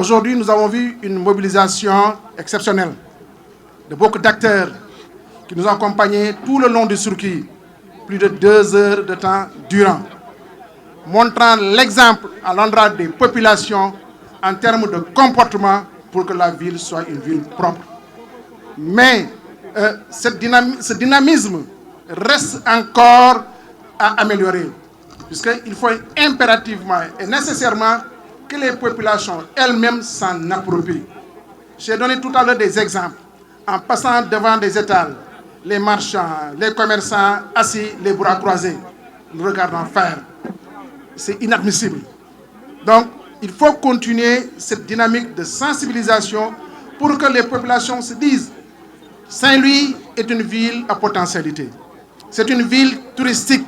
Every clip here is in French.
Aujourd'hui, nous avons vu une mobilisation exceptionnelle de beaucoup d'acteurs qui nous ont accompagnés tout le long du circuit, plus de 2 heures de temps durant, montrant l'exemple à l'endroit des populations en termes de comportement pour que la ville soit une ville propre. Mais ce dynamisme reste encore à améliorer, puisqu'il faut impérativement et nécessairement que les populations elles-mêmes s'en approprient. J'ai donné tout à l'heure des exemples, en passant devant des étals, les marchands, les commerçants assis, les bras croisés, nous regardons faire. C'est inadmissible. Donc, il faut continuer cette dynamique de sensibilisation pour que les populations se disent Saint-Louis est une ville à potentialité. C'est une ville touristique.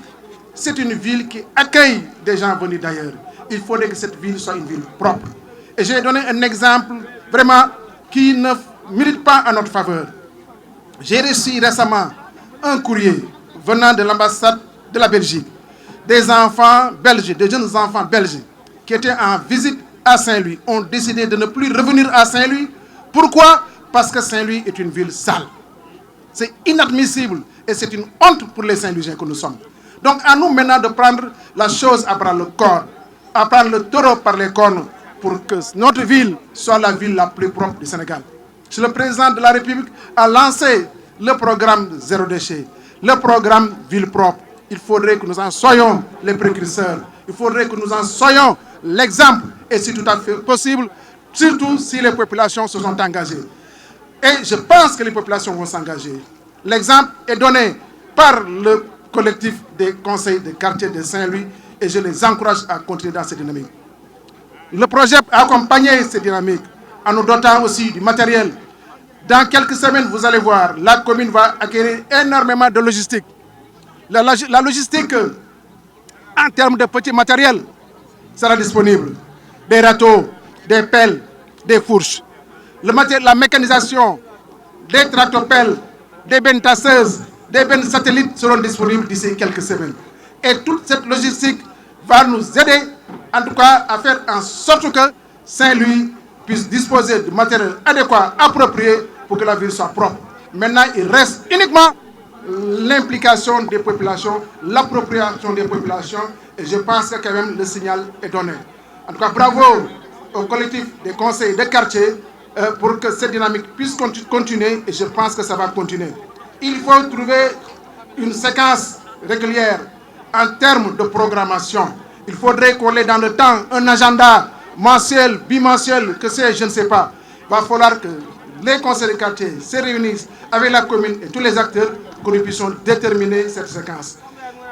C'est une ville qui accueille des gens venus d'ailleurs. Il faudrait que cette ville soit une ville propre. Et j'ai donné un exemple vraiment qui ne milite pas en notre faveur. J'ai reçu récemment un courrier venant de l'ambassade de la Belgique, des enfants belges, des jeunes enfants belges qui étaient en visite à Saint-Louis ont décidé de ne plus revenir à Saint-Louis. Pourquoi? Parce que Saint-Louis est une ville sale. C'est inadmissible et c'est une honte pour les Saint-Louisiens que nous sommes. Donc à nous maintenant de prendre la chose à bras le corps, à prendre le taureau par les cornes pour que notre ville soit la ville la plus propre du Sénégal. Le président de la République a lancé le programme Zéro déchet, le programme Ville propre. Il faudrait que nous en soyons les précurseurs. Il faudrait que nous en soyons l'exemple. Et c'est tout à fait possible, surtout si les populations se sont engagées. Et je pense que les populations vont s'engager. L'exemple est donné par le collectif des conseils de quartier de Saint-Louis et je les encourage à continuer dans cette dynamique. Le projet a accompagné cette dynamique en nous dotant aussi du matériel. Dans quelques semaines, vous allez voir, la commune va acquérir énormément de logistique. La logistique, en termes de petits matériels, sera disponible. Des râteaux, des pelles, des fourches. La mécanisation, des tractopelles, des bennes tasseuses, des bennes satellites seront disponibles d'ici quelques semaines. Et toute cette logistique va nous aider, en tout cas, à faire en sorte que Saint-Louis puisse disposer de matériel adéquat, approprié, pour que la ville soit propre. Maintenant, il reste uniquement l'implication des populations, l'appropriation des populations, et je pense que quand même le signal est donné. En tout cas, bravo au collectif des conseils de quartier pour que cette dynamique puisse continuer, et je pense que ça va continuer. Il faut trouver une séquence régulière en termes de programmation. Il faudrait qu'on ait dans le temps un agenda mensuel, bimensuel, que c'est, je ne sais pas. Il va falloir que les conseils de quartier se réunissent avec la commune et tous les acteurs pour que nous puissions déterminer cette séquence.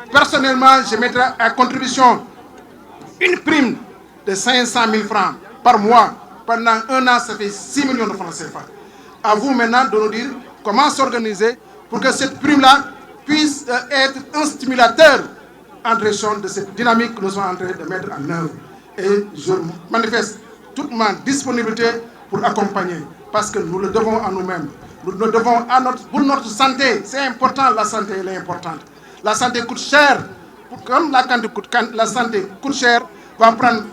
Personnellement, je mettrai à contribution une prime de 500 000 francs par mois. Pendant 1 an, ça fait 6 millions de francs CFA. À vous maintenant de nous dire comment s'organiser pour que cette prime-là puisse être un stimulateur en direction de cette dynamique que nous sommes en train de mettre en œuvre. Et je manifeste toute ma disponibilité pour accompagner, parce que nous le devons à nous-mêmes. Nous le devons pour notre santé. C'est important, la santé elle est importante. La santé coûte cher. Comme la santé coûte cher, il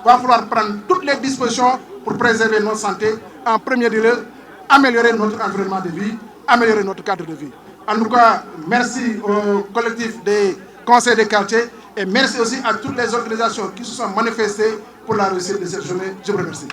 va falloir prendre toutes les dispositions pour préserver notre santé. En premier lieu, améliorer notre environnement de vie, améliorer notre cadre de vie. En tout cas, merci au collectif des conseils de quartier et merci aussi à toutes les organisations qui se sont manifestées pour la réussite de cette journée. Je vous remercie.